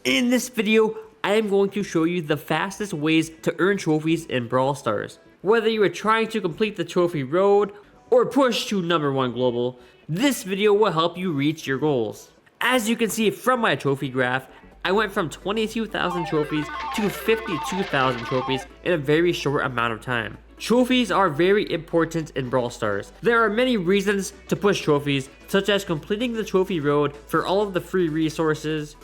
In this video, I am going to show you the fastest ways to earn trophies in Brawl Stars. Whether you are trying to complete the trophy road or push to #1 global, this video will help you reach your goals. As you can see from my trophy graph, I went from 22,000 trophies to 52,000 trophies in a very short amount of time. Trophies are very important in Brawl Stars. There are many reasons to push trophies, such as completing the trophy road for all of the free resources,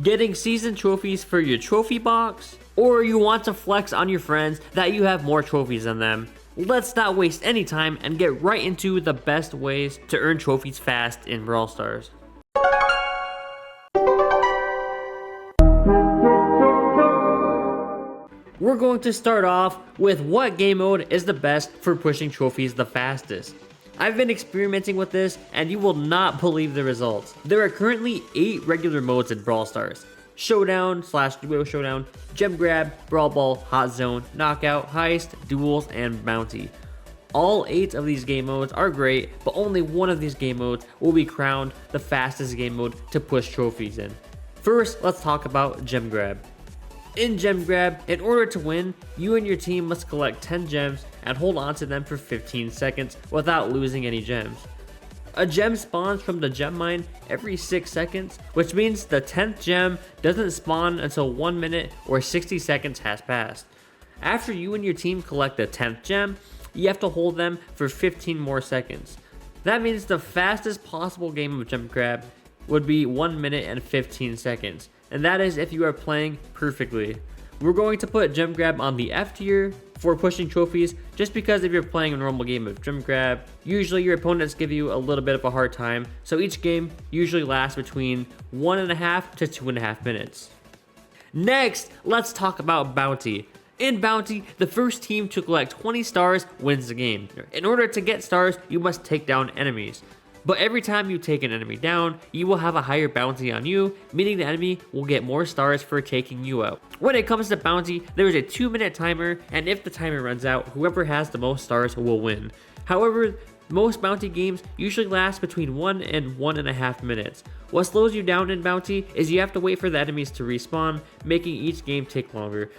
getting season trophies for your trophy box, or you want to flex on your friends that you have more trophies than them. Let's not waste any time and get right into the best ways to earn trophies fast in Brawl Stars. We're going to start off with what game mode is the best for pushing trophies the fastest. I've been experimenting with this and you will not believe the results. There are currently 8 regular modes in Brawl Stars: Showdown / Duo Showdown, Gem Grab, Brawl Ball, Hot Zone, Knockout, Heist, Duels, and Bounty. All 8 of these game modes are great, but only one of these game modes will be crowned the fastest game mode to push trophies in. First, let's talk about Gem Grab. In Gem Grab, in order to win, you and your team must collect 10 gems and hold on to them for 15 seconds without losing any gems. A gem spawns from the gem mine every 6 seconds, which means the 10th gem doesn't spawn until 1 minute or 60 seconds has passed. After you and your team collect the 10th gem, you have to hold them for 15 more seconds. That means the fastest possible game of Gem Grab would be 1 minute and 15 seconds. And that is if you are playing perfectly. We're going to put Gem Grab on the F tier for pushing trophies, just because if you're playing a normal game of Gem Grab, usually your opponents give you a little bit of a hard time, so each game usually lasts between 1.5 to 2.5 minutes. Next, let's talk about Bounty. In Bounty, the first team to collect 20 stars wins the game. In order to get stars, you must take down enemies. But every time you take an enemy down, you will have a higher bounty on you, meaning the enemy will get more stars for taking you out. When it comes to bounty, there is a 2-minute timer, and if the timer runs out, whoever has the most stars will win. However, most bounty games usually last between 1 and 1.5 minutes. What slows you down in bounty is you have to wait for the enemies to respawn, making each game take longer.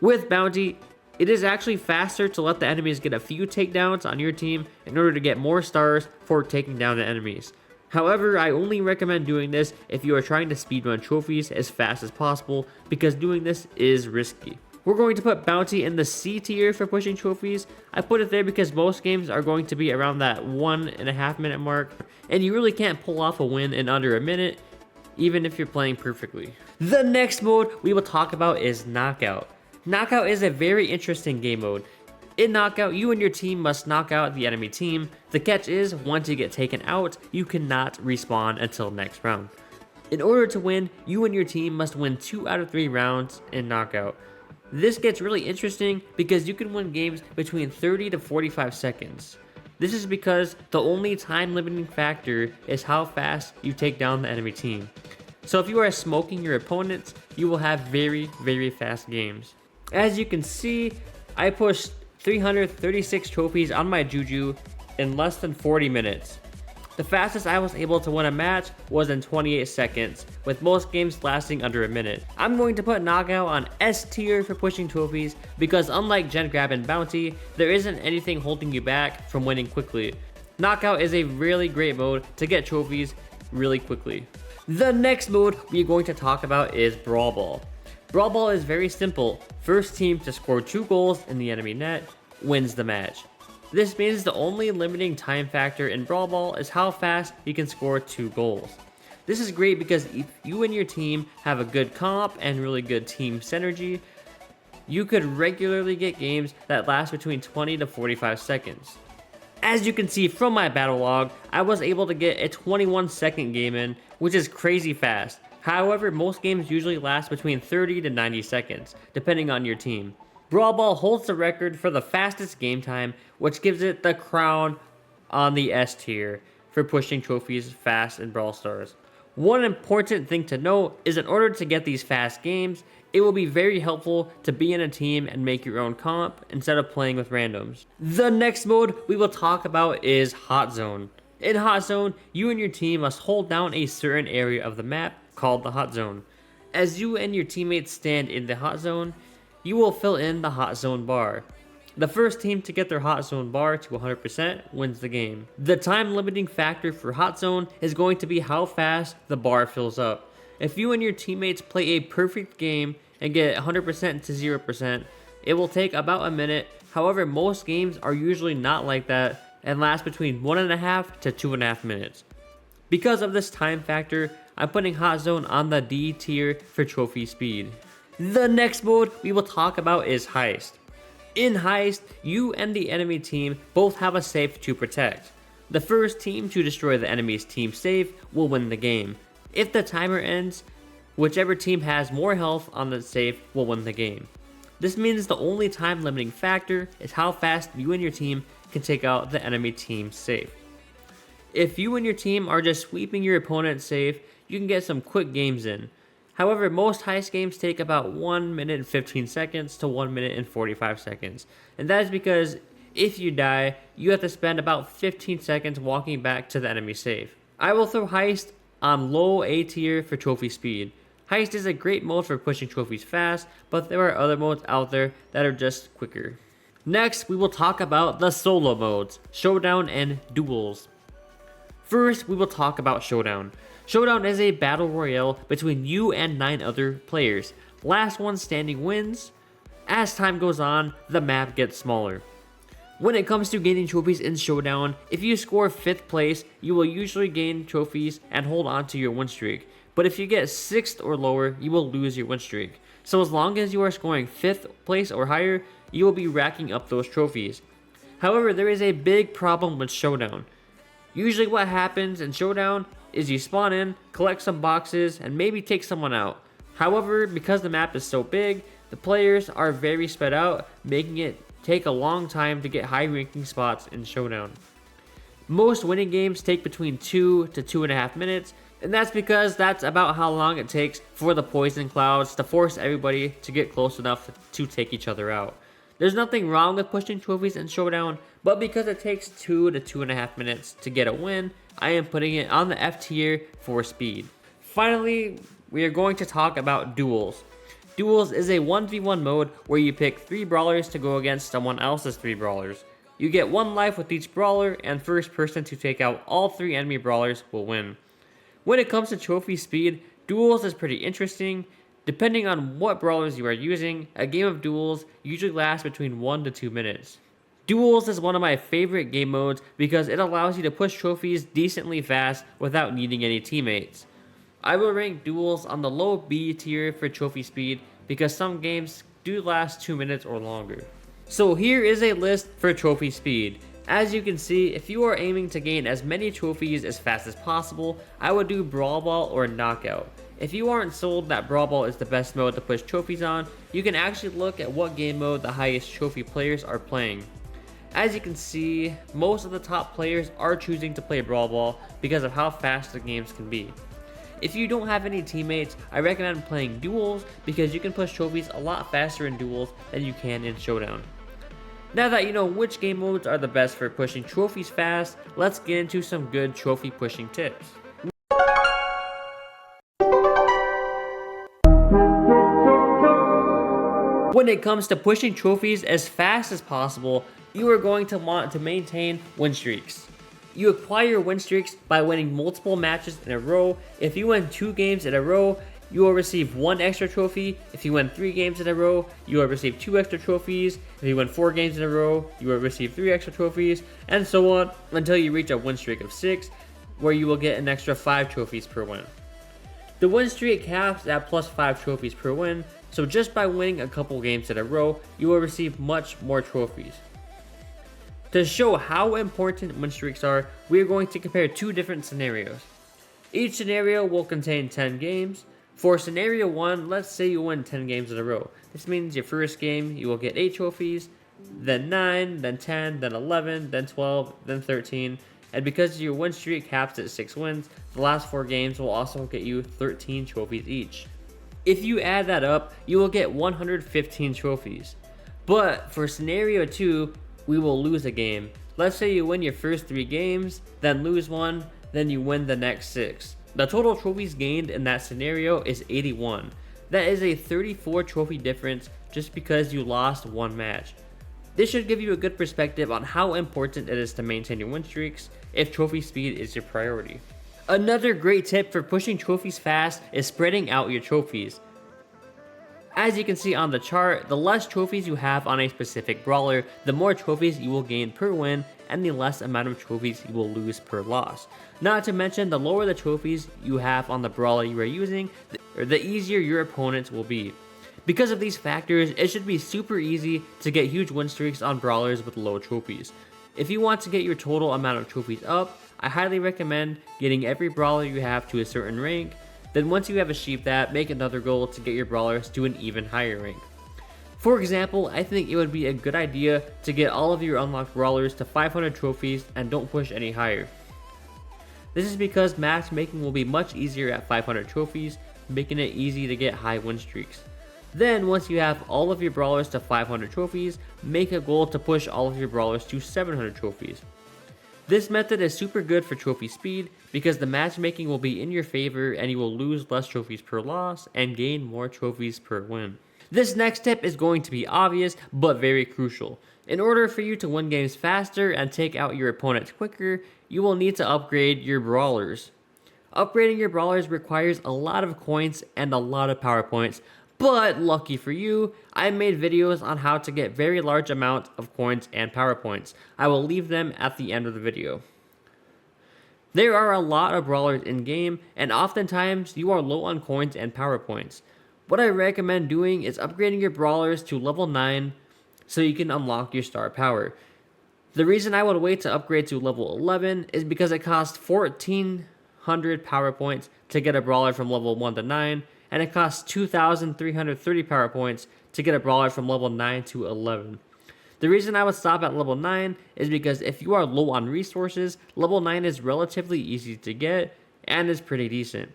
With bounty, it is actually faster to let the enemies get a few takedowns on your team in order to get more stars for taking down the enemies. However, I only recommend doing this if you are trying to speedrun trophies as fast as possible, because doing this is risky. We're going to put Bounty in the C tier for pushing trophies. I put it there because most games are going to be around that 1.5 minute mark, and you really can't pull off a win in under a minute, even if you're playing perfectly. The next mode we will talk about is Knockout. Knockout is a very interesting game mode. In Knockout, you and your team must knock out the enemy team. The catch is, once you get taken out, you cannot respawn until next round. In order to win, you and your team must win 2 out of 3 rounds in Knockout. This gets really interesting because you can win games between 30 to 45 seconds. This is because the only time limiting factor is how fast you take down the enemy team. So if you are smoking your opponents, you will have very, very fast games. As you can see, I pushed 336 trophies on my Juju in less than 40 minutes. The fastest I was able to win a match was in 28 seconds, with most games lasting under a minute. I'm going to put Knockout on S tier for pushing trophies because unlike Gem Grab and Bounty, there isn't anything holding you back from winning quickly. Knockout is a really great mode to get trophies really quickly. The next mode we're going to talk about is Brawl Ball. Brawl Ball is very simple. First team to score 2 goals in the enemy net wins the match. This means the only limiting time factor in Brawl Ball is how fast you can score 2 goals. This is great because if you and your team have a good comp and really good team synergy, you could regularly get games that last between 20 to 45 seconds. As you can see from my battle log, I was able to get a 21-second game in, which is crazy fast. However, most games usually last between 30 to 90 seconds, depending on your team. Brawl Ball holds the record for the fastest game time, which gives it the crown on the S tier for pushing trophies fast in Brawl Stars. One important thing to note is in order to get these fast games, it will be very helpful to be in a team and make your own comp instead of playing with randoms. The next mode we will talk about is Hot Zone. In Hot Zone, you and your team must hold down a certain area of the map called the Hot Zone. As you and your teammates stand in the hot zone, you will fill in the hot zone bar. The first team to get their hot zone bar to 100% wins the game. The time limiting factor for hot zone is going to be how fast the bar fills up. If you and your teammates play a perfect game and get 100% to 0%, it will take about a minute. However, most games are usually not like that and last between 1.5 to 2.5 minutes. Because of this time factor, I'm putting hot zone on the D tier for trophy speed. The next mode we will talk about is Heist. In Heist, you and the enemy team both have a safe to protect. The first team to destroy the enemy's team safe will win the game. If the timer ends, whichever team has more health on the safe will win the game. This means the only time limiting factor is how fast you and your team can take out the enemy team's safe. If you and your team are just sweeping your opponent's safe, you can get some quick games in. However, most Heist games take about 1 minute and 15 seconds to 1 minute and 45 seconds. And that is because if you die, you have to spend about 15 seconds walking back to the enemy safe. I will throw Heist on low A tier for trophy speed. Heist is a great mode for pushing trophies fast, but there are other modes out there that are just quicker. Next, we will talk about the solo modes, Showdown and Duels. First, we will talk about Showdown. Showdown is a battle royale between you and 9 other players. Last one standing wins. As time goes on, the map gets smaller. When it comes to gaining trophies in Showdown, if you score 5th place, you will usually gain trophies and hold on to your win streak. But if you get 6th or lower, you will lose your win streak. So as long as you are scoring 5th place or higher, you will be racking up those trophies. However, there is a big problem with Showdown. Usually what happens in Showdown is you spawn in, collect some boxes, and maybe take someone out. However, because the map is so big, the players are very spread out, making it take a long time to get high ranking spots in Showdown. Most winning games take between 2 to 2.5 minutes, and that's because that's about how long it takes for the poison clouds to force everybody to get close enough to take each other out. There's nothing wrong with pushing trophies in Showdown, but because it takes 2 to 2.5 minutes to get a win, I am putting it on the F tier for speed. Finally, we are going to talk about Duels. Duels is a 1v1 mode where you pick 3 brawlers to go against someone else's 3 brawlers. You get 1 life with each brawler, and first person to take out all 3 enemy brawlers will win. When it comes to trophy speed, Duels is pretty interesting. Depending on what brawlers you are using, a game of Duels usually lasts between 1 to 2 minutes. Duels is one of my favorite game modes because it allows you to push trophies decently fast without needing any teammates. I will rank Duels on the low B tier for trophy speed because some games do last 2 minutes or longer. So here is a list for trophy speed. As you can see, if you are aiming to gain as many trophies as fast as possible, I would do Brawl Ball or Knockout. If you aren't sold that Brawl Ball is the best mode to push trophies on, you can actually look at what game mode the highest trophy players are playing. As you can see, most of the top players are choosing to play Brawl Ball because of how fast the games can be. If you don't have any teammates, I recommend playing Duels because you can push trophies a lot faster in Duels than you can in Showdown. Now that you know which game modes are the best for pushing trophies fast, let's get into some good trophy pushing tips. When it comes to pushing trophies as fast as possible, you are going to want to maintain win streaks. You acquire win streaks by winning multiple matches in a row. If you win 2 games in a row, you will receive 1 extra trophy. If you win 3 games in a row, you will receive 2 extra trophies. If you win 4 games in a row, you will receive 3 extra trophies, and so on until you reach a win streak of 6, where you will get an extra 5 trophies per win. The win streak caps at plus 5 trophies per win, so just by winning a couple games in a row, you will receive much more trophies. To show how important win streaks are, we are going to compare 2 different scenarios. Each scenario will contain 10 games. For scenario 1, let's say you win 10 games in a row. This means your first game you will get 8 trophies, then 9, then 10, then 11, then 12, then 13, and because your win streak caps at 6 wins, the last 4 games will also get you 13 trophies each. If you add that up, you will get 115 trophies. But for scenario 2, we will lose a game. Let's say you win your first 3 games, then lose 1, then you win the next 6. The total trophies gained in that scenario is 81. That is a 34 trophy difference just because you lost one match. This should give you a good perspective on how important it is to maintain your win streaks if trophy speed is your priority. Another great tip for pushing trophies fast is spreading out your trophies. As you can see on the chart, the less trophies you have on a specific brawler, the more trophies you will gain per win and the less amount of trophies you will lose per loss. Not to mention, the lower the trophies you have on the brawler you are using, the easier your opponents will be. Because of these factors, it should be super easy to get huge win streaks on brawlers with low trophies. If you want to get your total amount of trophies up, I highly recommend getting every brawler you have to a certain rank. Then once you have achieved that, make another goal to get your brawlers to an even higher rank. For example, I think it would be a good idea to get all of your unlocked brawlers to 500 trophies and don't push any higher. This is because matchmaking will be much easier at 500 trophies, making it easy to get high win streaks. Then once you have all of your brawlers to 500 trophies, make a goal to push all of your brawlers to 700 trophies. This method is super good for trophy speed because the matchmaking will be in your favor and you will lose less trophies per loss and gain more trophies per win. This next tip is going to be obvious but very crucial. In order for you to win games faster and take out your opponents quicker, you will need to upgrade your brawlers. Upgrading your brawlers requires a lot of coins and a lot of power points, but lucky for you, I made videos on how to get very large amounts of coins and power points. I will leave them at the end of the video. There are a lot of brawlers in game, and oftentimes you are low on coins and power points. What I recommend doing is upgrading your brawlers to level 9 so you can unlock your star power. The reason I would wait to upgrade to level 11 is because it costs 1400 power points to get a brawler from level 1 to 9, and it costs 2,330 power points to get a brawler from level 9 to 11. The reason I would stop at level 9 is because if you are low on resources, level 9 is relatively easy to get and is pretty decent.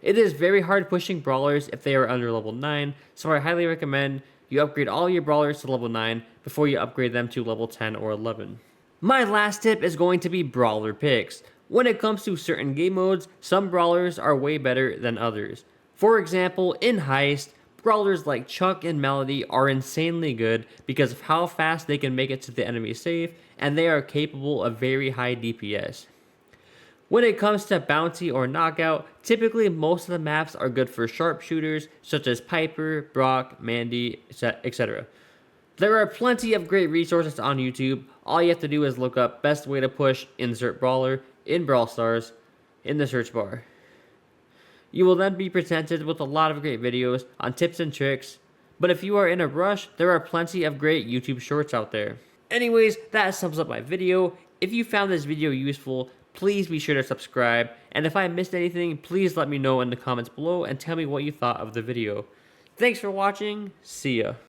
It is very hard pushing brawlers if they are under level 9, so I highly recommend you upgrade all your brawlers to level 9 before you upgrade them to level 10 or 11. My last tip is going to be brawler picks. When it comes to certain game modes, some brawlers are way better than others. For example, in Heist, brawlers like Chuck and Melody are insanely good because of how fast they can make it to the enemy safe, and they are capable of very high DPS. When it comes to Bounty or Knockout, typically most of the maps are good for sharpshooters such as Piper, Brock, Mandy, etc. There are plenty of great resources on YouTube. All you have to do is look up best way to push insert brawler in Brawl Stars in the search bar. You will then be presented with a lot of great videos on tips and tricks, but if you are in a rush, there are plenty of great YouTube shorts out there. Anyways, that sums up my video. If you found this video useful, please be sure to subscribe, and if I missed anything, please let me know in the comments below and tell me what you thought of the video. Thanks for watching, see ya.